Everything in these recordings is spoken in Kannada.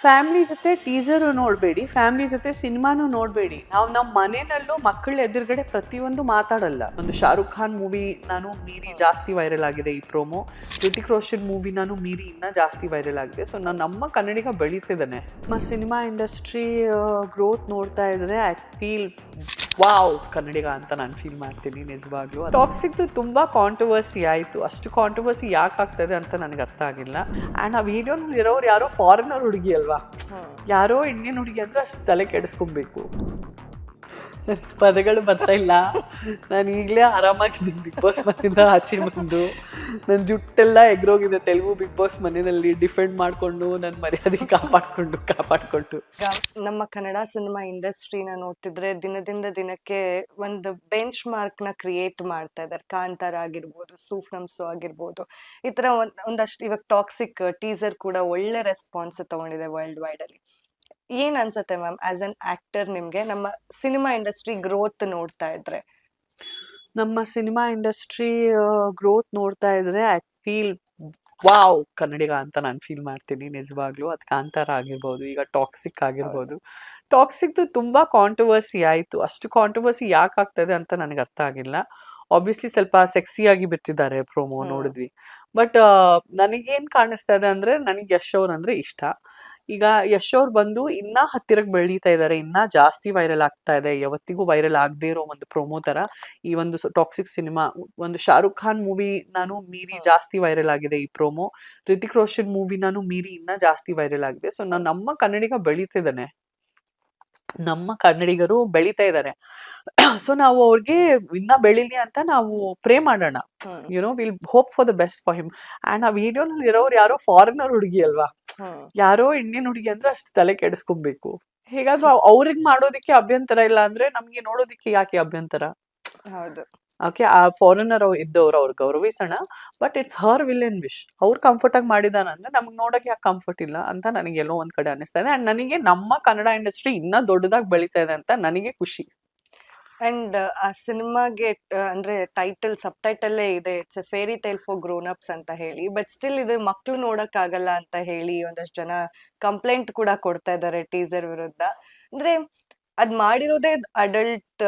ಫ್ಯಾಮಿಲಿ ಜೊತೆ ಟೀಸರು ನೋಡಬೇಡಿ, ಫ್ಯಾಮಿಲಿ ಜೊತೆ ಸಿನಿಮಾನು ನೋಡಬೇಡಿ. ನಾವು ನಮ್ಮ ಮನೆಯಲ್ಲೂ ಮಕ್ಕಳ ಎದುರುಗಡೆ ಪ್ರತಿಯೊಂದು ಮಾತಾಡಲ್ಲ. ಒಂದು ಶಾರುಖ್ ಖಾನ್ ಮೂವಿ ನಾನು ಮೀರಿ ಜಾಸ್ತಿ ವೈರಲ್ ಆಗಿದೆ ಈ ಪ್ರೋಮೋ. ಋತಿಕ್ ರೋಷನ್ ಮೂವಿ ನಾನು ಮೀರಿ ಇನ್ನೂ ಜಾಸ್ತಿ ವೈರಲ್ ಆಗಿದೆ. ಸೊ ನಮ್ಮ ಕನ್ನಡಿಗ ಬೆಳೀತಿದ್ದಾನೆ. ನಮ್ಮ ಸಿನಿಮಾ ಇಂಡಸ್ಟ್ರಿ ಗ್ರೋತ್ ನೋಡ್ತಾ ಇದ್ರೆ ಐ ಫೀಲ್ ವಾವ್ ಕನ್ನಡಿಗ ಅಂತ ನಾನು ಫೀಲ್ ಮಾಡ್ತೀನಿ ನಿಜವಾಗ್ಲೂ. ಟಾಕ್ಸಿಕ್ದು ತುಂಬ ಕಾಂಟ್ರವರ್ಸಿ ಆಯಿತು. ಅಷ್ಟು ಕಾಂಟ್ರವರ್ಸಿ ಯಾಕೆ ಆಗ್ತದೆ ಅಂತ ನನಗೆ ಅರ್ಥ ಆಗಿಲ್ಲ. ಆ್ಯಂಡ್ ಆ ವಿಡಿಯೋನಲ್ಲಿ ಇರೋರು ಯಾರೋ ಫಾರಿನರ್ ಹುಡುಗಿ ಅಲ್ವಾ, ಯಾರೋ ಇಂಡಿಯನ್ ಹುಡುಗಿ ಅಂದರೆ ಅಷ್ಟು ತಲೆ ಕೆಡಿಸ್ಕೊಬೇಕು. ನನಗೆ ಪದಗಳು ಬರ್ತಾ ಇಲ್ಲ. ನಾನು ಈಗಲೇ ಆರಾಮಾಗಿದ್ದೀನಿ ಬಿಗ್ ಬಾಸ್ ಮನೆಯಿಂದ ಆಚೆ ಬಂದು. ನನ್ನ ಜುಟ್ಟೆಲ್ಲ ಎಗ್ರೋಗಿದೆ ತೆಲುಗು ಬಿಗ್ ಬಾಸ್ ಮನೆಯಲ್ಲಿ ಡಿಫೆಂಡ್ ಮಾಡಿಕೊಂಡು ನನ್ನ ಮರ್ಯಾದೆ ಕಾಪಾಡಿಕೊಂಡು ನಮ್ಮ ಕನ್ನಡ ಸಿನಿಮಾ ಇಂಡಸ್ಟ್ರಿನ ನೋಡ್ತಿದ್ರೆ ದಿನದಿಂದ ದಿನಕ್ಕೆ ಒಂದು ಬೆಂಚ್ ಮಾರ್ಕ್ ನ ಕ್ರಿಯೇಟ್ ಮಾಡ್ತಾ ಇದ್ದಾರೆ. ಕಾಂತಾರ ಆಗಿರ್ಬೋದು, ಸೂಫ್ರಮ್ಸು ಆಗಿರ್ಬೋದು, ಈ ತರ ಒಂದಷ್ಟು ಇವಾಗ ಟಾಕ್ಸಿಕ್ ಟೀಸರ್ ಕೂಡ ಒಳ್ಳೆ ರೆಸ್ಪಾನ್ಸ್ ತಗೊಂಡಿದೆ ವರ್ಲ್ಡ್ ವೈಡ್ ಅಲ್ಲಿ. ಏನ್ ಅನ್ಸತ್ತೆ ಮ್ಯಾಮ್ ಆಸ್ ಅನ್ ಆಕ್ಟರ್ ನಿಮ್ಗೆ ನಮ್ಮ ಸಿನಿಮಾ ಇಂಡಸ್ಟ್ರಿ ಗ್ರೋತ್ ನೋಡ್ತಾ ಇದ್ರೆ? ನಮ್ಮ ಸಿನಿಮಾ ಇಂಡಸ್ಟ್ರಿ ಗ್ರೋತ್ ನೋಡ್ತಾ ಇದ್ರೆ ಐ ಫೀಲ್ ವಾವ್ ಕನ್ನಡಿಗ ಅಂತ ನಾನು ಫೀಲ್ ಮಾಡ್ತೀನಿ ನಿಜವಾಗ್ಲೂ. ಅದು ಕಾಂತಾರ ಆಗಿರ್ಬೋದು, ಈಗ ಟಾಕ್ಸಿಕ್ ಆಗಿರ್ಬೋದು. ಟಾಕ್ಸಿಕ್ದು ತುಂಬ ಕಾಂಟ್ರವರ್ಸಿ ಆಯಿತು. ಅಷ್ಟು ಕಾಂಟ್ರವರ್ಸಿ ಯಾಕೆ ಆಗ್ತದೆ ಅಂತ ನನಗೆ ಅರ್ಥ ಆಗಿಲ್ಲ. ಆಬ್ವಿಯಸ್ಲಿ ಸ್ವಲ್ಪ ಸೆಕ್ಸಿಯಾಗಿ ಬಿಟ್ಟಿದ್ದಾರೆ ಪ್ರೋಮೋ ನೋಡಿದ್ವಿ. ಬಟ್ ನನಗೇನು ಕಾಣಿಸ್ತಾ ಇದೆ ಅಂದರೆ, ನನಗೆ ಯಶ್ ಅವ್ರು ಅಂದರೆ ಇಷ್ಟ. ಈಗ ಯಶ್ ಅವ್ರು ಬಂದು ಇನ್ನೂ ಹತ್ತಿರಕ್ಕೆ ಬೆಳೀತಾ ಇದ್ದಾರೆ, ಇನ್ನೂ ಜಾಸ್ತಿ ವೈರಲ್ ಆಗ್ತಾ ಇದೆ. ಯಾವತ್ತಿಗೂ ವೈರಲ್ ಆಗದೆ ಇರೋ ಒಂದು ಪ್ರೋಮೋ ಥರ ಈ ಒಂದು ಟಾಕ್ಸಿಕ್ ಸಿನಿಮಾ. ಒಂದು ಶಾರುಖ್ ಖಾನ್ ಮೂವಿ ನಾನು ಮೀರಿ ಜಾಸ್ತಿ ವೈರಲ್ ಆಗಿದೆ ಈ ಪ್ರೋಮೋ. ಋತಿಕ್ ರೋಷನ್ ಮೂವಿ ನಾನು ಮೀರಿ ಇನ್ನೂ ಜಾಸ್ತಿ ವೈರಲ್ ಆಗಿದೆ. ಸೊ ನಮ್ಮ ಕನ್ನಡಿಗ ಬೆಳೀತಿದ್ದಾನೆ, ನಮ್ಮ ಕನ್ನಡಿಗರು ಬೆಳೀತಾ ಇದ್ದಾರೆ. ಸೊ ನಾವು ಅವ್ರಿಗೆ ಇನ್ನೂ ಬೆಳೀಲಿ ಅಂತ ನಾವು ಪ್ರೇ ಮಾಡೋಣ. Will hope for the best for him. And ಆ ವಿಡಿಯೋನಲ್ಲಿ ಇರೋರು ಯಾರೋ ಫಾರಿನರ್ ಹುಡುಗಿ ಅಲ್ವಾ, ಯಾರೋ ಇಂಡಿಯನ್ ಹುಡುಗಿ ಅಂದ್ರೆ ಅಷ್ಟು ತಲೆ ಕೆಡಿಸ್ಕೊಬೇಕು. ಹೇಗಾದ್ರೂ ಅವ್ರಿಗೆ ಮಾಡೋದಕ್ಕೆ ಅಭ್ಯಂತರ ಇಲ್ಲ ಅಂದ್ರೆ ನಮ್ಗೆ ನೋಡೋದಿಕ್ಕೆ ಯಾಕೆ ಅಭ್ಯಂತರ? ಹೌದು. ಓಕೆ, ಆ ಫಾರಿನರ್ ಇದ್ದವ್ರು ಅವ್ರು ಗೌರವಿಸೋಣ. But it's her will and wish. ಅವ್ರು ಕಂಫರ್ಟ್ ಆಗಿ ಮಾಡಿದಾನ ಅಂದ್ರೆ ನಮ್ಗೆ ನೋಡಕ್ಕೆ ಯಾಕೆ ಕಂಫರ್ಟ್ ಇಲ್ಲ ಅಂತ ನನಗೆ ಎಲ್ಲೋ ಒಂದ್ ಕಡೆ ಅನಿಸ್ತಾ ಇದೆ. ಅಂಡ್ ನನಗೆ ನಮ್ಮ ಕನ್ನಡ ಇಂಡಸ್ಟ್ರಿ ಇನ್ನೂ ದೊಡ್ಡದಾಗಿ ಬೆಳೀತಾ ಇದೆ ಅಂತ ನನಗೆ ಖುಷಿ. ಅಂಡ್ ಆ ಸಿನಿಮಾಗೆ ಅಂದ್ರೆ ಟೈಟಲ್ ಸಬ್ ಟೈಟಲ್ಲೇ ಇದೆ, it's a fairy tale for grown ups ಅಂತ ಹೇಳಿ. ಬಟ್ ಸ್ಟಿಲ್ ಇದು ಮಕ್ಳು ನೋಡಕ್ ಆಗಲ್ಲ ಅಂತ ಹೇಳಿ ಒಂದಷ್ಟು ಜನ ಕಂಪ್ಲೇಂಟ್ ಕೂಡ ಕೊಡ್ತಾ ಇದ್ದಾರೆ ಟೀಸರ್ ವಿರುದ್ಧ. ಅಂದ್ರೆ ಅದ್ ಮಾಡಿರೋದೇ ಅಡಲ್ಟ್,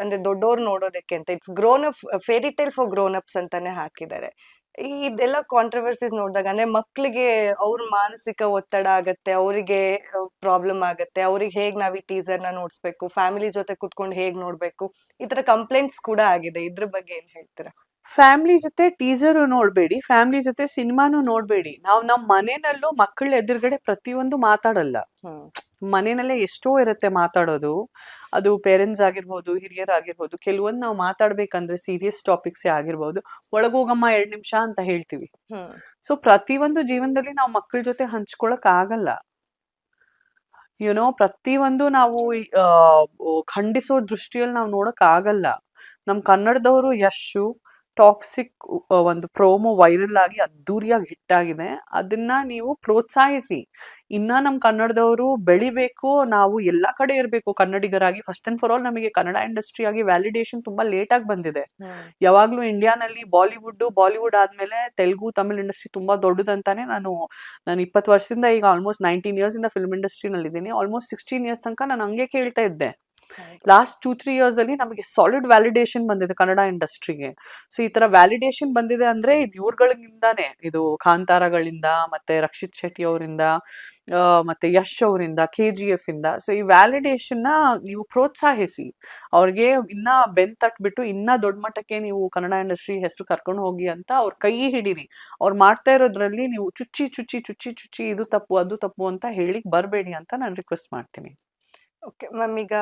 ಅಂದ್ರೆ ದೊಡ್ಡೋರ್ ನೋಡೋದಕ್ಕೆ ಅಂತ. It's grown up, fairy tale for grown ups ಅಂತಾನೆ ಹಾಕಿದ್ದಾರೆ. ಇದೆಲ್ಲ ಕಾಂಟ್ರವರ್ಸೀಸ್ ನೋಡಿದಾಗ ಅಂದ್ರೆ ಮಕ್ಳಿಗೆ ಅವ್ರ ಮಾನಸಿಕ ಒತ್ತಡ ಆಗತ್ತೆ, ಅವರಿಗೆ ಪ್ರಾಬ್ಲಮ್ ಆಗತ್ತೆ, ಅವ್ರಿಗೆ ಹೇಗ್ ನಾವ್ ಈ ಟೀಸರ್ ನ ನೋಡ್ಸ್ಬೇಕು, ಫ್ಯಾಮಿಲಿ ಜೊತೆ ಕುತ್ಕೊಂಡು ಹೇಗ್ ನೋಡ್ಬೇಕು, ಈ ತರ ಕಂಪ್ಲೇಂಟ್ಸ್ ಕೂಡ ಆಗಿದೆ. ಇದ್ರ ಬಗ್ಗೆ ಏನ್ ಹೇಳ್ತೀರಾ? ಫ್ಯಾಮಿಲಿ ಜೊತೆ ಟೀಸರು ನೋಡಬೇಡಿ, ಫ್ಯಾಮಿಲಿ ಜೊತೆ ಸಿನಿಮಾನು ನೋಡಬೇಡಿ. ನಾವು ನಮ್ಮ ಮನೆಯಲ್ಲೂ ಮಕ್ಕಳ ಎದುರುಗಡೆ ಪ್ರತಿಯೊಂದು ಮಾತಾಡಲ್ಲ. ಮನೆಯಲ್ಲೇ ಎಷ್ಟೋ ಇರುತ್ತೆ ಮಾತಾಡೋದು. ಅದು ಪೇರೆಂಟ್ಸ್ ಆಗಿರ್ಬೋದು, ಹಿರಿಯರಾಗಿರ್ಬೋದು. ಕೆಲವೊಂದು ನಾವು ಮಾತಾಡ್ಬೇಕಂದ್ರೆ ಸೀರಿಯಸ್ ಟಾಪಿಕ್ಸೇ ಆಗಿರ್ಬೋದು, ಒಳಗೋಗಮ್ಮ 2 ನಿಮಿಷ ಅಂತ ಹೇಳ್ತೀವಿ. ಸೊ ಪ್ರತಿಯೊಂದು ಜೀವನದಲ್ಲಿ ನಾವು ಮಕ್ಕಳ ಜೊತೆ ಹಂಚ್ಕೊಳಕ್ ಆಗಲ್ಲ. ಪ್ರತಿಯೊಂದು ನಾವು ಖಂಡಿಸೋ ದೃಷ್ಟಿಯಲ್ಲಿ ನಾವು ನೋಡಕ್ ಆಗಲ್ಲ. ನಮ್ಮ ಕನ್ನಡದವರು ಯಶು ಟಾಕ್ಸಿಕ್ ಒಂದು ಪ್ರೋಮೋ ವೈರಲ್ ಆಗಿ ಅದ್ದೂರಿಯಾಗಿ ಹಿಟ್ಟಾಗಿದೆ. ಅದನ್ನ ನೀವು ಪ್ರೋತ್ಸಾಹಿಸಿ. ಇನ್ನ ನಮ್ಮ ಕನ್ನಡದವರು ಬೆಳಿಬೇಕು, ನಾವು ಎಲ್ಲಾ ಕಡೆ ಇರಬೇಕು ಕನ್ನಡಿಗರಾಗಿ. ಫಸ್ಟ್ ಅಂಡ್ ಫಾರ್ ಆಲ್ ನಮಗೆ ಕನ್ನಡ ಇಂಡಸ್ಟ್ರಿ ಆಗಿ ವ್ಯಾಲಿಡೇಷನ್ ತುಂಬಾ ಲೇಟ್ ಆಗಿ ಬಂದಿದೆ. ಯಾವಾಗ್ಲೂ ಇಂಡಿಯಾನಲ್ಲಿ ಬಾಲಿವುಡ್ ಆದ್ಮೇಲೆ ತೆಲುಗು, ತಮಿಳ್ ಇಂಡಸ್ಟ್ರಿ ತುಂಬಾ ದೊಡ್ಡದಂತಾನೆ. ನಾನು 20 ವರ್ಷದಿಂದ ಈಗ ಆಲ್ಮೋಸ್ಟ್ 19 ಇಯರ್ಸ್ ಇಂದ ಫಿಲ್ಮ್ ಇಂಡಸ್ಟ್ರಿನಲ್ಲಿ ಇದ್ದೀನಿ. ಆಲ್ಮೋಸ್ಟ್ 16 ಇಯರ್ಸ್ ತನಕ ನಾನು ಹಂಗೆ ಕೇಳ್ತಾ ಇದ್ದೆ. ಲಾಸ್ಟ್ 2-3 ಇಯರ್ಸ್ ಅಲ್ಲಿ ನಮಗೆ ಸಾಲಿಡ್ ವ್ಯಾಲಿಡೇಷನ್ ಬಂದಿದೆ ಕನ್ನಡ ಇಂಡಸ್ಟ್ರಿಗೆ. ಸೊ ಈ ತರ ವ್ಯಾಲಿಡೇಷನ್ ಬಂದಿದೆ ಅಂದ್ರೆ ಇದು ಇವ್ರುಗಳಿಂದಾನೆ, ಇದು ಕಾಂತಾರಗಳಿಂದ, ಮತ್ತೆ ರಕ್ಷಿತ್ ಶೆಟ್ಟಿ ಅವರಿಂದ, ಮತ್ತೆ ಯಶ್ ಅವರಿಂದ, KGF ಇಂದ. ಸೊ ಈ ವ್ಯಾಲಿಡೇಷನ್ ನ ನೀವು ಪ್ರೋತ್ಸಾಹಿಸಿ. ಅವ್ರಿಗೆ ಇನ್ನ ಬೆನ್ ತಟ್ಬಿಟ್ಟು ಇನ್ನ ದೊಡ್ಡ ಮಟ್ಟಕ್ಕೆ ನೀವು ಕನ್ನಡ ಇಂಡಸ್ಟ್ರಿ ಹೆಸರು ಕರ್ಕೊಂಡು ಹೋಗಿ ಅಂತ ಅವ್ರ ಕೈ ಹಿಡೀರಿ. ಅವ್ರು ಮಾಡ್ತಾ ಇರೋದ್ರಲ್ಲಿ ನೀವು ಚುಚ್ಚಿ ಇದು ತಪ್ಪು ಅದು ತಪ್ಪು ಅಂತ ಹೇಳಿ ಬರಬೇಡಿ ಅಂತ ನಾನು ರಿಕ್ವೆಸ್ಟ್ ಮಾಡ್ತೀನಿ. ಓಕೆ ಮ್ಯಾಮ್, ಈಗ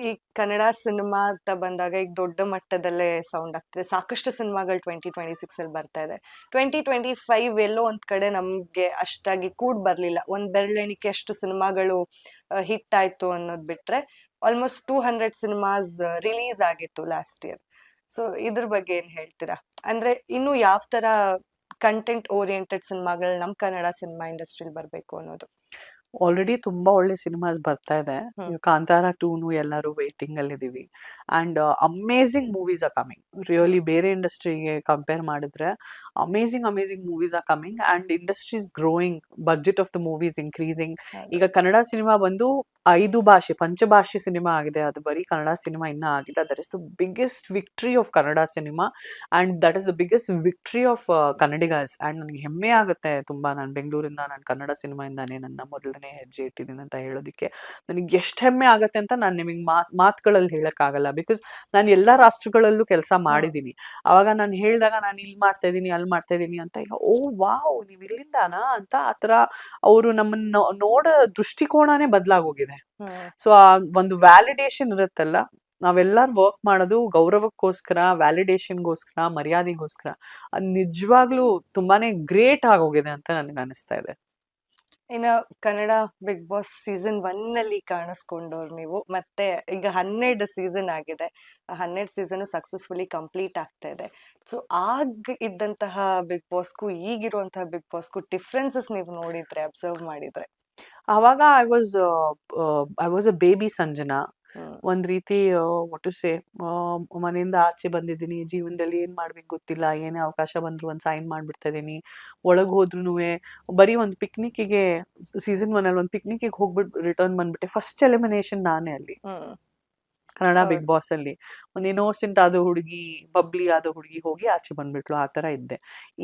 ಈ ಕನ್ನಡ ಸಿನಿಮಾ ಅಂತ ಬಂದಾಗ ಈಗ ದೊಡ್ಡ ಮಟ್ಟದಲ್ಲೇ ಸೌಂಡ್ ಆಗ್ತಿದೆ. ಸಾಕಷ್ಟು ಸಿನಿಮಾಗಳು 2026 ಅಲ್ಲಿ ಬರ್ತಾ ಇದೆ. 2025 ಎಲ್ಲೋ ಒಂದ್ ಕಡೆ ನಮ್ಗೆ ಅಷ್ಟಾಗಿ ಕೂಡ್ ಬರ್ಲಿಲ್ಲ. ಒಂದ್ ಬೆರಳೆಣಿಕೆ ಅಷ್ಟು ಸಿನಿಮಾಗಳು ಹಿಟ್ ಆಯ್ತು ಅನ್ನೋದ್ ಬಿಟ್ರೆ ಆಲ್ಮೋಸ್ಟ್ 200 ಸಿನಿಮಾಸ್ ರಿಲೀಸ್ ಆಗಿತ್ತು ಲಾಸ್ಟ್ ಇಯರ್. ಸೊ ಇದ್ರ ಬಗ್ಗೆ ಏನ್ ಹೇಳ್ತೀರಾ? ಅಂದ್ರೆ ಇನ್ನು ಯಾವ ತರ ಕಂಟೆಂಟ್ ಓರಿಯೆಂಟೆಡ್ ಸಿನಿಮಾಗಳು ನಮ್ ಕನ್ನಡ ಸಿನಿಮಾ ಇಂಡಸ್ಟ್ರಿಲಿ ಬರ್ಬೇಕು ಅನ್ನೋದು? ಆಲ್ರೆಡಿ ತುಂಬಾ ಒಳ್ಳೆ ಸಿನಿಮಾಸ್ ಬರ್ತಾ ಇದೆ. ಹ್ಮ್. ಈಗ ಕಾಂತಾರ 2 ಎಲ್ಲರೂ ವೇಟಿಂಗ್ ಅಲ್ಲಿ ಇದೀವಿ. And amazing movies are coming. Really ಬೇರೆ ಇಂಡಸ್ಟ್ರಿಗೆ ಕಂಪೇರ್ ಮಾಡಿದ್ರೆ amazing movies are coming and industry is growing. Budget of the movies increasing. ಹೌದು. ಈಗ ಕನ್ನಡ ಸಿನಿಮಾ ಬಂದು 5 ಭಾಷೆ ಪಂಚಭಾಷೆ ಸಿನಿಮಾ ಆಗಿದೆ. ಅದು ಬರೀ ಕನ್ನಡ ಸಿನಿಮಾ ಇನ್ನ ಆಗಿಲ್ಲ. That is the biggest victory of Kannada cinema and that is the biggest victory of ಕನ್ನಡಿಗರ್ಸ್. ಅಂಡ್ ನನಗೆ ಹೆಮ್ಮೆ ಆಗುತ್ತೆ ತುಂಬಾ. ನಾನು ಬೆಂಗಳೂರಿಂದ, ನಾನು ಕನ್ನಡ ಸಿನಿಮಾಯಿಂದಾನೇ ನನ್ನ ಮೊದಲನೇ ಹೆಜ್ಜೆ ಇಟ್ಟಿದ್ದೀನಿ ಅಂತ ಹೇಳೋದಕ್ಕೆ ನನಗೆ ಎಷ್ಟು ಹೆಮ್ಮೆ ಆಗುತ್ತೆ ಅಂತ ನಾನು ನಿಮಗೆ ಮಾತುಗಳಲ್ಲಿ ಹೇಳಕ್ಕಾಗಲ್ಲ. ಬಿಕಾಸ್ ನಾನು ಎಲ್ಲ ರಾಷ್ಟ್ರಗಳಲ್ಲೂ ಕೆಲಸ ಮಾಡಿದ್ದೀನಿ. ಅವಾಗ ನಾನು ಹೇಳಿದಾಗ ನಾನು ಇಲ್ಲಿ ಮಾಡ್ತಾ ಇದ್ದೀನಿ, ಅಲ್ಲಿ ಮಾಡ್ತಾ ಇದ್ದೀನಿ ಅಂತ, ಈಗ ಓ ವಾವ್ ನೀವು ಇಲ್ಲಿಂದಾನಾ ಅಂತ ಆ ಥರ ಅವರು ನಮ್ಮನ್ನ ನೋಡೋ ದೃಷ್ಟಿಕೋನನೇ ಬದಲಾಗೋಗಿದೆ. ಹ್ಮ್. ಸೊ ಆ ಒಂದು ವ್ಯಾಲಿಡೇಷನ್ ಇರುತ್ತಲ್ಲ, ನಾವೆಲ್ಲರೂ ವರ್ಕ್ ಮಾಡೋದು ಗೌರವಕ್ಕೋಸ್ಕರ, ವ್ಯಾಲಿಡೇಷನ್ಗೋಸ್ಕರ, ಮರ್ಯಾದೆಗೋಸ್ಕರ. ಅದು ನಿಜವಾಗ್ಲೂ ತುಂಬಾನೇ ಗ್ರೇಟ್ ಆಗೋಗಿದೆ ಅಂತ ನನಗೆ ಅನಿಸ್ತಾ ಇದೆ. ಇನ್ನ ಕನ್ನಡ ಬಿಗ್ ಬಾಸ್ ಸೀಸನ್ 1 ಅಲ್ಲಿ ಕಾಣಿಸ್ಕೊಂಡವ್ರು ನೀವು. ಮತ್ತೆ ಈಗ 12 ಸೀಸನ್ ಆಗಿದೆ. 12 ಸೀಸನ್ ಸಕ್ಸಸ್ಫುಲಿ ಕಂಪ್ಲೀಟ್ ಆಗ್ತಾ ಇದೆ. ಸೊ ಆಗ ಇದ್ದಂತಹ ಬಿಗ್ ಬಾಸ್ಗೂ ಈಗಿರುವಂತಹ ಬಿಗ್ ಬಾಸ್ಗೂ ಡಿಫ್ರೆನ್ಸಸ್ ನೀವು ನೋಡಿದ್ರೆ, ಅಬ್ಸರ್ವ್ ಮಾಡಿದ್ರೆ? ಆವಾಗ I was a baby Sanjana. Hmm. ಒಂದ್ ರೀತಿ ವಾಟ್ ಟು ಸೇ, ಮನೆಯಿಂದ ಆಚೆ ಬಂದಿದ್ದೀನಿ, ಜೀವನದಲ್ಲಿ ಏನ್ ಮಾಡ್ಬೇಕು ಗೊತ್ತಿಲ್ಲ, ಏನೇ ಅವಕಾಶ ಬಂದ್ರು ಒಂದ್ ಸೈನ್ ಮಾಡ್ಬಿಡ್ತಾ ಇದೀನಿ. ಒಳಗ್ ಹೋದ್ರುನುವೆ ಬರೀ ಒಂದು ಪಿಕ್ನಿಕ್ಕಿಗೆ, ಸೀಸನ್ 1 ಅಲ್ಲಿ ಒಂದು ಪಿಕ್ನಿಕ್ಕಿಗೆ ಹೋಗ್ಬಿಟ್ಟು ರಿಟರ್ನ್ ಬಂದ್ಬಿಟ್ಟೆ. ಫಸ್ಟ್ ಎಲಿಮಿನೇಷನ್ ನಾನೇ ಅಲ್ಲಿ ಹ್ಮ್. ಕನ್ನಡ ಬಿಗ್ ಹೌದು. ಬಾಸ್ ಅಲ್ಲಿ. ಒಂದು ಇನ್ನೋಸೆಂಟ್ ಆದ ಹುಡುಗಿ, ಬಬ್ಲಿ ಆದ ಹುಡುಗಿ ಹೋಗಿ ಆಚೆ ಬಂದ್ಬಿಟ್ಲು, ಆ ತರ ಇದ್ದೆ.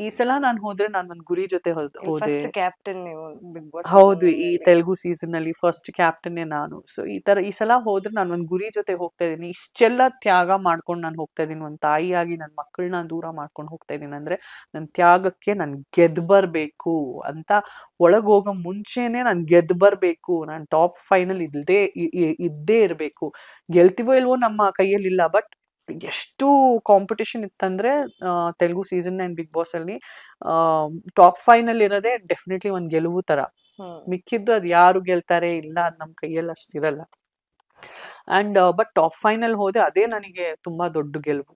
ಈ ಸಲ ನಾನು ಹೋದ್ರೆ ನಾನು ಒಂದು ಗುರಿ ಜೊತೆ ಇಲ್ಲಿ ಹೋದೆ. ಫಸ್ಟ್ ಕ್ಯಾಪ್ಟನ್ ನೀವು ಬಿಗ್ ಬಾಸ್ ಸೀಸನ್ ಹೌದು, 1 ಈ ಅಲ್ಲಿ. ತೆಲುಗು ಸೀಸನ್ ಅಲ್ಲಿ ಫಸ್ಟ್ ಕ್ಯಾಪ್ಟನ್ನೇ ನಾನು. ಸೊ ಈ ಸಲ ಹೋದ್ರೆ ನಾನು ಒಂದು ಗುರಿ ಜೊತೆ ಹೋಗ್ತಾ ಇದೀನಿ. ಇಷ್ಟೆಲ್ಲ ತ್ಯಾಗ ಮಾಡ್ಕೊಂಡು ನಾನು ಹೋಗ್ತಾ ಇದೀನಿ. ಒಂದು ತಾಯಿಯಾಗಿ ನನ್ನ ಮಕ್ಕಳನ್ನ ದೂರ ಮಾಡ್ಕೊಂಡು ಹೋಗ್ತಾ ಇದೀನಿ ಅಂದ್ರೆ ನನ್ನ ತ್ಯಾಗಕ್ಕೆ ನಾನು ಗೆದ್ದು ಬರ್ಬೇಕು ಅಂತ. ಒಳಗ್ ಹೋಗೋ ಮುಂಚೆನೆ ನಾನು ಗೆದ್ದು ಬರ್ಬೇಕು, ನಾನು ಟಾಪ್ ಫೈನಲ್ ಇದ್ದೇ ಇರಬೇಕು. ಗೆಲ್ತೀವೋ ಇಲ್ವೋ ನಮ್ಮ ಕೈಯಲ್ಲಿಲ್ಲ, ಬಟ್ ಎಷ್ಟು ಕಾಂಪಿಟೇಷನ್ ಇತ್ತಂದ್ರೆ ತೆಲುಗು ಸೀಸನ್ 9 ಬಿಗ್ ಬಾಸ್ ಅಲ್ಲಿ ಟಾಪ್ ಫೈನಲ್ ಇರೋದೇ ಡೆಫಿನೆಟ್ಲಿ ಒಂದು ಗೆಲುವು ತರ. ಹ್ಮ್. ಮಿಕ್ಕಿದ್ದು ಅದು ಯಾರು ಗೆಲ್ತಾರೆ ಇಲ್ಲ, ಅದು ನಮ್ಮ ಕೈಯಲ್ಲಿ ಅಷ್ಟಿರಲ್ಲ. ಅಂಡ್ ಬಟ್ ಟಾಪ್ ಫೈನಲ್ ಹೋದೆ, ಅದೇ ನನಗೆ ತುಂಬಾ ದೊಡ್ಡ ಗೆಲುವು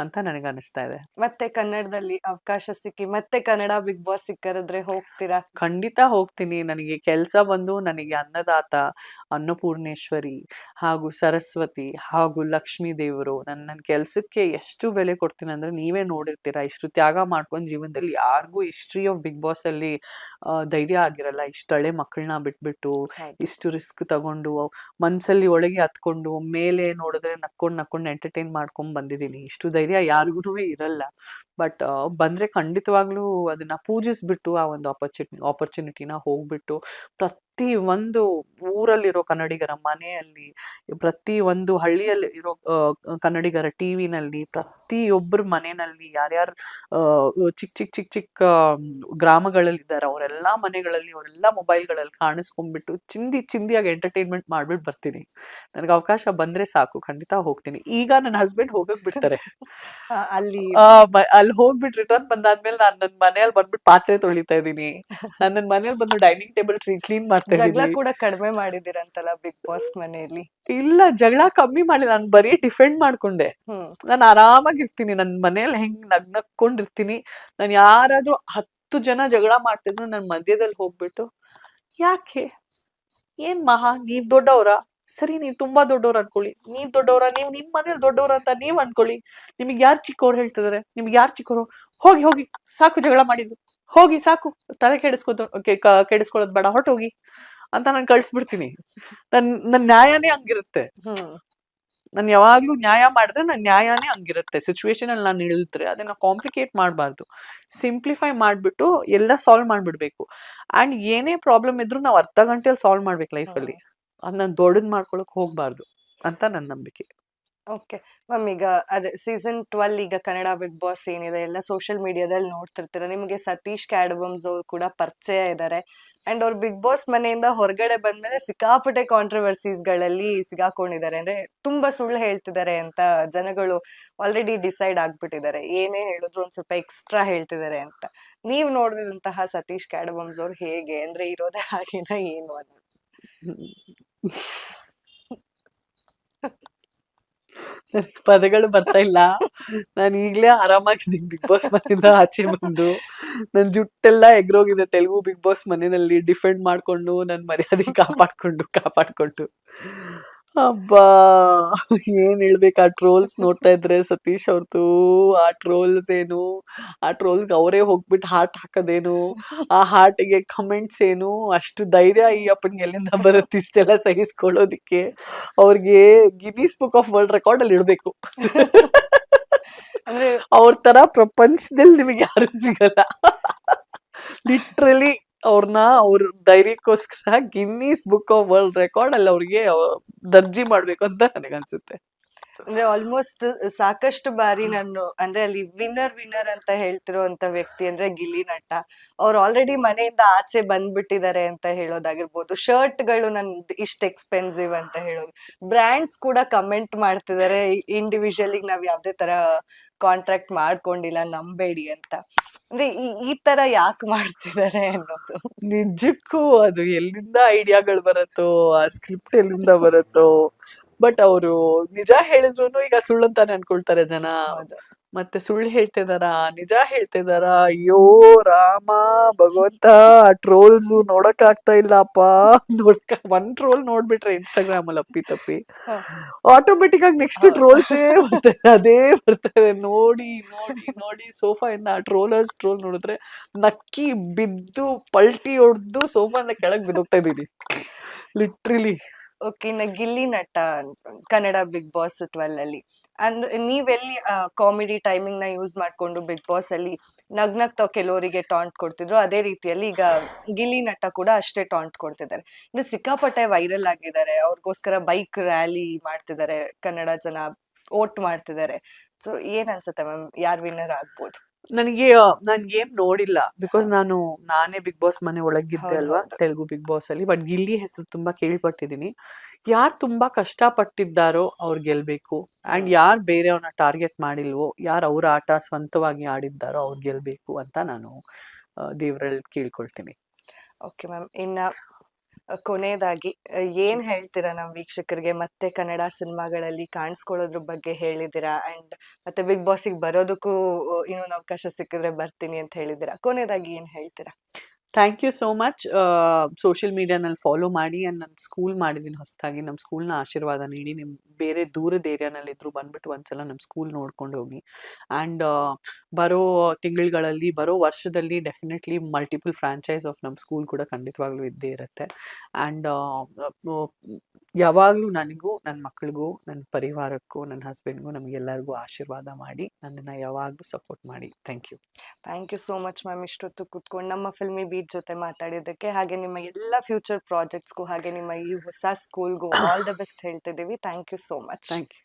ಅಂತ ನನಗೆ ಅನಿಸ್ತಾ ಇದೆ. ಮತ್ತೆ ಕನ್ನಡದಲ್ಲಿ ಅವಕಾಶ ಸಿಕ್ಕಿ ಮತ್ತೆ ಕನ್ನಡ ಬಿಗ್ ಬಾಸ್ ಸಿಕ್ಕರಿದ್ರೆ ಹೋಗ್ತೀರಾ? ಖಂಡಿತ ಹೋಗ್ತೀನಿ. ನನಗೆ ಕೆಲಸ ಬಂದು ನನಗೆ ಅನ್ನದಾತ, ಅನ್ನಪೂರ್ಣೇಶ್ವರಿ ಹಾಗೂ ಸರಸ್ವತಿ ಹಾಗೂ ಲಕ್ಷ್ಮೀ ದೇವರು ನನ್ನ ಕೆಲಸಕ್ಕೆ ಎಷ್ಟು ಬೆಲೆ ಕೊಡ್ತೀನಿ ಅಂದ್ರೆ ನೀವೇ ನೋಡಿರ್ತೀರಾ. ಇಷ್ಟು ತ್ಯಾಗ ಮಾಡ್ಕೊಂಡು ಜೀವನದಲ್ಲಿ ಯಾರಿಗೂ ಹಿಸ್ಟ್ರಿ ಆಫ್ ಬಿಗ್ ಬಾಸ್ ಅಲ್ಲಿ ಧೈರ್ಯ ಆಗಿರಲ್ಲ. ಇಷ್ಟು ಹಳೆ ಮಕ್ಕಳನ್ನ ಬಿಟ್ಬಿಟ್ಟು, ಹೌದು. ಇಷ್ಟು ರಿಸ್ಕ್ ತಗೊಂಡು, ಮನ್ಸಲ್ಲಿ ಒಳಗೆ ಹತ್ಕೊಂಡು, ಮೇಲೆ ನೋಡಿದ್ರೆ ನಕ್ಕೊಂಡು ಎಂಟರ್ಟೈನ್ ಮಾಡ್ಕೊಂಡ್ ಬಂದಿದ್ದೀನಿ. ಇಷ್ಟು ಧೈರ್ಯ ಯಾರಿಗೂ ಇರಲ್ಲ. ಬಟ್ ಬಂದ್ರೆ ಖಂಡಿತವಾಗ್ಲೂ ಅದನ್ನ ಪೂಜಿಸ್ಬಿಟ್ಟು ಆ ಒಂದು ಆಪರ್ಚುನಿಟಿನ ಹೋಗ್ಬಿಟ್ಟು ಪ್ರತಿ ಒಂದು ಊರಲ್ಲಿರೋ ಕನ್ನಡಿಗರ ಮನೆಯಲ್ಲಿ, ಪ್ರತಿ ಒಂದು ಹಳ್ಳಿಯಲ್ಲಿ ಇರೋ ಕನ್ನಡಿಗರ ಟಿವಿನಲ್ಲಿ, ಪ್ರತಿಯೊಬ್ಬರ ಮನೆಯಲ್ಲಿ, ಯಾರ್ಯಾರು ಚಿಕ್ಕ ಗ್ರಾಮಗಳಲ್ಲಿ ಇದ್ದಾರೆ ಅವರೆಲ್ಲಾ ಮನೆಗಳಲ್ಲಿ, ಅವರೆಲ್ಲಾ ಮೊಬೈಲ್ಗಳಲ್ಲಿ ಕಾಣಿಸ್ಕೊಂಡ್ಬಿಟ್ಟು ಚಿಂದಿಯಾಗಿ ಎಂಟರ್ಟೈನ್ಮೆಂಟ್ ಮಾಡ್ಬಿಟ್ಟು ಬರ್ತೀನಿ. ನನಗೆ ಅವಕಾಶ ಬಂದ್ರೆ ಸಾಕು, ಖಂಡಿತ ಹೋಗ್ತೀನಿ. ಈಗ ನನ್ನ ಹಸ್ಬೆಂಡ್ ಹೋಗಕ್ ಬಿಡ್ತಾರೆ. ಅಲ್ಲಿ ಅಲ್ಲಿ ಹೋಗ್ಬಿಟ್ಟು ರಿಟರ್ನ್ ಬಂದಾದ್ಮೇಲೆ ನಾನು ನನ್ನ ಮನೆಯಲ್ಲಿ ಬಂದ್ಬಿಟ್ಟು ಪಾತ್ರೆ ತೊಳಿತಾ ಇದೀನಿ. ನಾನು ನನ್ನ ಮನೇಲಿ ಬಂದು ಡೈನಿಂಗ್ ಟೇಬಲ್ ಕ್ಲೀನ್ ಮಾಡ್ತಾ ಜಗಳ ಇದೀನಿ. ಕೂಡ ಕಡಿಮೆ ಮಾಡಿದಿರಂತಲ್ಲ ಬಿಗ್ ಬಾಸ್ ಮನೆಯಲ್ಲಿ? ಇಲ್ಲ, ಜಗಳ ಕಮ್ಮಿ ಮಾಡಿ, ನಾನು ಬರೀ ಡಿಫೆಂಡ್ ಮಾಡ್ಕೊಂಡೆ. ಹ್ಮ್. ನಾನು ಆರಾಮಾಗಿರ್ತೀನಿ, ನನ್ನ ಮನೇಲಿ ಹೆಂಗ್ ನಗ್ನಕ್ಕೊಂಡಿರ್ತೀನಿ. ನಾನು ಯಾರಾದ್ರೂ 10 ಜನ ಜಗಳ ಮಾಡ್ತಿದ್ರು ನನ್ನ ಮಧ್ಯದಲ್ಲಿ ಹೋಗ್ಬಿಟ್ಟು, ಯಾಕೆ, ಏನ್ ನೀವ್ ದೊಡ್ಡವ್ರ, ಸರಿ ನೀವ್ ತುಂಬಾ ದೊಡ್ಡವ್ರ ಅನ್ಕೊಳ್ಳಿ, ನೀವ್ ದೊಡ್ಡವ್ರ, ನೀವು ನಿಮ್ ಮನೇಲಿ ದೊಡ್ಡವ್ರ ಅಂತ ನೀವ್ ಅನ್ಕೊಳ್ಳಿ, ನಿಮಗ್ ಯಾರು ಚಿಕ್ಕವ್ರು ಹೇಳ್ತಿದಾರೆ, ನಿಮ್ಗೆ ಯಾರು ಚಿಕ್ಕವ್ರು, ಹೋಗಿ ಸಾಕು ಜಗಳ ಮಾಡಿದ್ರು, ಹೋಗಿ ಸಾಕು, ತಲೆ ಕೆಡಿಸ್ಕೊಳ್ಳೋದ್ ಬೇಡ, ಹೊರಟೋಗಿ ಅಂತ ನಾನು ಕಳ್ಸ್ಬಿಡ್ತೀನಿ. ನನ್ ನ್ಯಾಯನೇ ಹಂಗಿರುತ್ತೆ. ಹ್ಮ್. ನಾನು ಯಾವಾಗ್ಲೂ ನ್ಯಾಯ ಮಾಡಿದ್ರೆ ನನ್ನ ನ್ಯಾಯನೇ ಹಂಗಿರುತ್ತೆ. ಸಿಚುವೇಶನ್ ಅಲ್ಲಿ ನಾನು ಇಳಿದ್ರೆ ಅದನ್ನ ಕಾಂಪ್ಲಿಕೇಟ್ ಮಾಡಬಾರ್ದು, ಸಿಂಪ್ಲಿಫೈ ಮಾಡ್ಬಿಟ್ಟು ಎಲ್ಲ ಸಾಲ್ವ್ ಮಾಡ್ಬಿಡ್ಬೇಕು. ಅಂಡ್ ಏನೇ ಪ್ರಾಬ್ಲಮ್ ಇದ್ರು ನಾವು ಅರ್ಧ ಗಂಟೆಯಲ್ಲಿ ಸಾಲ್ವ್ ಮಾಡ್ಬೇಕು ಲೈಫಲ್ಲಿ. ಅದನ್ನ ದೊಡ್ಡದ್ ಮಾಡ್ಕೊಳಕ್ ಹೋಗ್ಬಾರ್ದು ಅಂತ ನನ್ನ ನಂಬಿಕೆ. ಓಕೆ ಮ್ಯಾಮ್, ಈಗ ಅದೇ ಸೀಸನ್ 12 ಈಗ ಕನ್ನಡ ಬಿಗ್ ಬಾಸ್ ಏನಿದೆ ಎಲ್ಲ ಸೋಷಿಯಲ್ ಮೀಡಿಯಾದಲ್ಲಿ ನೋಡ್ತಿರ್ತೀರ. ನಿಮಗೆ ಸತೀಶ್ ಕ್ಯಾಡಬಮ್ಸ್ ಅವ್ರು ಕೂಡ ಪರಿಚಯ ಇದ್ದಾರೆ. ಅಂಡ್ ಅವ್ರು ಬಿಗ್ ಬಾಸ್ ಮನೆಯಿಂದ ಹೊರಗಡೆ ಬಂದ್ಮೇಲೆ ಸಿಕ್ಕಾಪಟ್ಟೆ ಕಾಂಟ್ರವರ್ಸೀಸ್ ಗಳಲ್ಲಿ ಸಿಗಾಕೊಂಡಿದ್ದಾರೆ. ಅಂದ್ರೆ ತುಂಬಾ ಸುಳ್ಳು ಹೇಳ್ತಿದ್ದಾರೆ ಅಂತ ಜನಗಳು ಆಲ್ರೆಡಿ ಡಿಸೈಡ್ ಆಗ್ಬಿಟ್ಟಿದ್ದಾರೆ. ಏನೇ ಹೇಳಿದ್ರು ಒಂದ್ ಸ್ವಲ್ಪ ಎಕ್ಸ್ಟ್ರಾ ಹೇಳ್ತಿದ್ದಾರೆ ಅಂತ. ನೀವ್ ನೋಡಿದಂತಹ ಸತೀಶ್ ಕ್ಯಾಡಬಮ್ಸ್ ಅವ್ರು ಹೇಗೆ, ಅಂದ್ರೆ ಇರೋದೇ ಹಾಗೇನ ಏನು ಅಂತ? ನನಗೆ ಪದಗಳು ಬರ್ತಾ ಇಲ್ಲ. ನಾನು ಈಗಲೇ ಆರಾಮಾಗಿದ್ದೀನಿ ಬಿಗ್ ಬಾಸ್ ಮನೆಯಿಂದ ಆಚೆ ಬಂದು. ನನ್ನ ಜುಟ್ಟೆಲ್ಲ ಎಗ್ರೋಗಿದೆ ತೆಲುಗು ಬಿಗ್ ಬಾಸ್ ಮನೆಯಲ್ಲಿ ಡಿಫೆಂಡ್ ಮಾಡ್ಕೊಂಡು ನನ್ನ ಮರ್ಯಾದೆ ಕಾಪಾಡ್ಕೊಂಡು ಅಬ್ಬಾ ಏನ್ ಹೇಳ್ಬೇಕು ಆ ಟ್ರೋಲ್ಸ್ ನೋಡ್ತಾ ಇದ್ರೆ ಸತೀಶ್ ಅವ್ರದ್ದು ಆ ಟ್ರೋಲ್ಸ್ ಏನು, ಆ ಟ್ರೋಲ್ಗೆ ಅವರೇ ಹೋಗ್ಬಿಟ್ಟು ಹಾರ್ಟ್ ಹಾಕೋದೇನು, ಆ ಹಾರ್ಟಿಗೆ ಕಮೆಂಟ್ಸ್ ಏನು, ಅಷ್ಟು ಧೈರ್ಯ ಈ ಅಪ್ಪನಿಗೆ ಎಲ್ಲಿಂದ ಬರುತ್ತೆ ಇಷ್ಟೆಲ್ಲ ಸಹಿಸ್ಕೊಳ್ಳೋದಿಕ್ಕೆ. ಅವ್ರಿಗೆ Guinness book of world record ಅಲ್ಲಿ ಇಡಬೇಕು. ಅಂದ್ರೆ ಅವ್ರ ತರ ಪ್ರಪಂಚದಲ್ಲಿ ನಿಮಗೆ ಯಾರು ಸಿಗಲ್ಲ. ಲಿಟ್ರಲಿ ಅವ್ರನ್ನ ಅವ್ರ ಧೈರ್ಯಕ್ಕೋಸ್ಕರ Guinness book of world record ಅಲ್ಲಿ ಅವ್ರಿಗೆ ದರ್ಜಿ ಮಾಡ್ಬೇಕು ಅಂತ ನನಗನ್ಸುತ್ತೆ. ಅಂದ್ರೆ ಆಲ್ಮೋಸ್ಟ್ ಸಾಕಷ್ಟು ಬಾರಿ ನಾನು ಅಂದ್ರೆ ಅಲ್ಲಿ ವಿನ್ನರ್ ಅಂತ ಹೇಳ್ತಿರೋಂತ ವ್ಯಕ್ತಿ ಅಂದ್ರೆ ಗಿಲ್ಲಿ ನಟ. ಅವ್ರು ಆಲ್ರೆಡಿ ಮನೆಯಿಂದ ಆಚೆ ಬಂದ್ಬಿಟ್ಟಿದ್ದಾರೆ ಅಂತ ಹೇಳೋದಾಗಿರ್ಬೋದು. ಶರ್ಟ್ಗಳು ನನ್ ಇಷ್ಟ ಎಕ್ಸ್ಪೆನ್ಸಿವ್ ಅಂತ ಹೇಳೋದು. ಬ್ರ್ಯಾಂಡ್ಸ್ ಕೂಡ ಕಮೆಂಟ್ ಮಾಡ್ತಿದ್ದಾರೆ ಇಂಡಿವಿಜುವಲಿ ನಾವ್ ಯಾವ್ದೇ ತರ ಕಾಂಟ್ರಾಕ್ಟ್ ಮಾಡ್ಕೊಂಡಿಲ್ಲ ನಂಬೇಡಿ ಅಂತ. ಅಂದ್ರೆ ಈ ತರ ಯಾಕೆ ಮಾಡ್ತಿದ್ದಾರೆ ಅನ್ನೋದು. ನಿಜಕ್ಕೂ ಅದು ಎಲ್ಲಿಂದ ಐಡಿಯಾಗಳು ಬರುತ್ತೋ, ಆ ಸ್ಕ್ರಿಪ್ಟ್ ಎಲ್ಲಿಂದ ಬರುತ್ತೋ. ಬಟ್ ಅವರು ನಿಜ ಹೇಳಿದ್ರು ಈಗ ಸುಳ್ಳು ಅಂತಾನೆ ಅನ್ಕೊಳ್ತಾರೆ ಜನ. ಹೌದು. ಮತ್ತೆ ಸುಳ್ಳು ಹೇಳ್ತಿದಾರ ನಿಜ ಹೇಳ್ತಿದಾರ, ಅಯ್ಯೋ ರಾಮ ಭಗವಂತ, ಟ್ರೋಲ್ಸ್ ನೋಡಕ್ ಆಗ್ತಾ ಇಲ್ಲಪ್ಪ. ಒಂದ್ ಟ್ರೋಲ್ ನೋಡ್ಬಿಟ್ರೆ ಇನ್ಸ್ಟಾಗ್ರಾಮ್ ಅಲ್ಲಿ ಅಪ್ಪಿ ತಪ್ಪಿ ಹ. ಆಟೋಮೆಟಿಕ್ ಆಗಿ ನೆಕ್ಸ್ಟ್ ಹೌದು. ಟ್ರೋಲ್ಸೇ ಬರ್ತಾರೆ, ಅದೇ ಬರ್ತಾರೆ. ನೋಡಿ ನೋಡಿ ನೋಡಿ ಸೋಫಾ ಇಂದ ಆ ಟ್ರೋಲ್ ನೋಡಿದ್ರೆ ನಕ್ಕಿ ಬಿದ್ದು ಪಲ್ಟಿ ಹೊಡೆದು ಸೋಫಾದಿಂದ ಕೆಳಗ್ ಬಿದ್ದೋಗ್ತಾ ಇದೀನಿ ಲಿಟ್ರಲಿ. ಓಕೆ, ಇನ್ನ ಗಿಲ್ಲಿ ನಟ ಕನ್ನಡ ಬಿಗ್ ಬಾಸ್ 12 ಅಲ್ಲಿ ಅಂದ್ರೆ ನೀವೆಲ್ಲಿ ಕಾಮಿಡಿ ಟೈಮಿಂಗ್ ನ ಯೂಸ್ ಮಾಡ್ಕೊಂಡು ಬಿಗ್ ಬಾಸ್ ಅಲ್ಲಿ ನಗ್ನಗ್ತಾವ್ ಕೆಲವರಿಗೆ ಟಾಂಟ್ ಕೊಡ್ತಿದ್ರು, ಅದೇ ರೀತಿಯಲ್ಲಿ ಈಗ ಗಿಲ್ಲಿ ನಟ ಕೂಡ ಅಷ್ಟೇ ಟಾಂಟ್ ಕೊಡ್ತಿದ್ದಾರೆ. ಅಂದ್ರೆ ಸಿಕ್ಕಾಪಟ್ಟೆ ವೈರಲ್ ಆಗಿದ್ದಾರೆ. ಅವ್ರಿಗೋಸ್ಕರ ಬೈಕ್ ರ್ಯಾಲಿ ಮಾಡ್ತಿದ್ದಾರೆ, ಕನ್ನಡ ಜನ ವೋಟ್ ಮಾಡ್ತಿದ್ದಾರೆ. ಸೊ ಏನ್ ಅನ್ಸುತ್ತೆ ಮ್ಯಾಮ್, ಯಾರ್ ವಿನ್ನರ್ ಆಗ್ಬೋದು? ನಾನ್ ಗೇಮ್ ನೋಡಿಲ್ಲ ಬಿಕಾಸ್ ನಾನೇ ಬಿಗ್ ಬಾಸ್ ಮನೆ ಒಳಗಿದ್ದೆ ಹೌದು ಅಲ್ವಾ, ಹೌದು. ತೆಲುಗು ಬಿಗ್ ಬಾಸ್ ಅಲ್ಲಿ. ಬಟ್ ಗಿಲ್ಲಿ ಹೆಸರು ತುಂಬಾ ಕೇಳ್ಪಟ್ಟಿದೀನಿ. ಯಾರು ತುಂಬಾ ಕಷ್ಟಪಟ್ಟಿದ್ದಾರೋ ಅವ್ರು ಗೆಲ್ಬೇಕು, ಅಂಡ್ ಯಾರು ಬೇರೆಯವ್ರನ್ನ ಟಾರ್ಗೆಟ್ ಮಾಡಿಲ್ವೋ, ಯಾರು ಅವ್ರ ಆಟ ಸ್ವಂತವಾಗಿ ಆಡಿದ್ದಾರೋ ಅವ್ರು ಗೆಲ್ಬೇಕು ಅಂತ ನಾನು ದೇವರಲ್ಲಿ ಕೇಳ್ಕೊಳ್ತೀನಿ. ಓಕೆ ಮ್ಯಾಮ್, ಇನ್ನ ಕೊನೆಯದಾಗಿ ಏನ್ ಹೇಳ್ತೀರಾ ನಮ್ ವೀಕ್ಷಕರಿಗೆ? ಮತ್ತೆ ಕನ್ನಡ ಸಿನಿಮಾಗಳಲ್ಲಿ ಕಾಣಿಸ್ಕೊಳ್ಳೋದ್ರ ಬಗ್ಗೆ ಹೇಳಿದಿರಾ, ಅಂಡ್ ಮತ್ತೆ ಬಿಗ್ ಬಾಸ್ಗೆ ಬರೋದಕ್ಕೂ ಇನ್ನೊಂದು ಅವಕಾಶ ಸಿಕ್ಕಿದ್ರೆ ಬರ್ತೀನಿ ಅಂತ ಹೇಳಿದಿರಾ. ಕೊನೆಯದಾಗಿ ಏನ್ ಹೇಳ್ತೀರಾ? Thank you so much. Social ಮೀಡಿಯಾನಲ್ಲಿ ಫಾಲೋ ಮಾಡಿ. ಆ್ಯಂಡ್ ನಾನು ಸ್ಕೂಲ್ ಮಾಡಿದ್ದೀನಿ ಹೊಸದಾಗಿ. ನಮ್ಮ ಸ್ಕೂಲ್ನ ಆಶೀರ್ವಾದ ನೀಡಿ, ನಿಮ್ಮ ಬೇರೆ ದೂರದ ಏರಿಯಾನಲ್ಲಿದ್ದರೂ ಬಂದ್ಬಿಟ್ಟು ಒಂದ್ಸಲ ನಮ್ಮ ಸ್ಕೂಲ್ ನೋಡ್ಕೊಂಡು ಹೋಗಿ. ಆ್ಯಂಡ್ ಬರೋ ತಿಂಗಳುಗಳಲ್ಲಿ, ಬರೋ ವರ್ಷದಲ್ಲಿ ಡೆಫಿನೆಟ್ಲಿ ಮಲ್ಟಿಪಲ್ ಫ್ರಾಂಚೈಸ್ ಆಫ್ ನಮ್ಮ ಸ್ಕೂಲ್ ಕೂಡ ಖಂಡಿತವಾಗ್ಲೂ ಇದ್ದೇ ಇರುತ್ತೆ. ಆ್ಯಂಡ್ ಯಾವಾಗಲೂ ನನಗೂ, ನನ್ನ ಮಕ್ಕಳಿಗೂ, ನನ್ನ ಪರಿವಾರಕ್ಕೂ, ನನ್ನ ಹಸ್ಬೆಂಡ್ಗೂ, ನಮಗೆಲ್ಲರಿಗೂ ಆಶೀರ್ವಾದ ಮಾಡಿ, ನನ್ನನ್ನು ಯಾವಾಗಲೂ ಸಪೋರ್ಟ್ ಮಾಡಿ. Thank you. Thank you so much ma'am, ಇಷ್ಟೊತ್ತು ಕೂತ್ಕೊಂಡು ನಮ್ಮ ಫಿಲ್ಮಿ ಬೀಟ್ ಜೊತೆ ಮಾತಾಡಿದ್ದಕ್ಕೆ. ಹಾಗೆ ನಿಮ್ಮ ಎಲ್ಲ ಫ್ಯೂಚರ್ ಪ್ರಾಜೆಕ್ಟ್ಸ್ಗೂ, ಹಾಗೆ ನಿಮ್ಮ ಈ ಹೊಸ ಸ್ಕೂಲ್ಗೂ ಆಲ್ ದ ಬೆಸ್ಟ್ ಹೇಳ್ತಿದ್ದೀವಿ. Thank you so much. Thank you.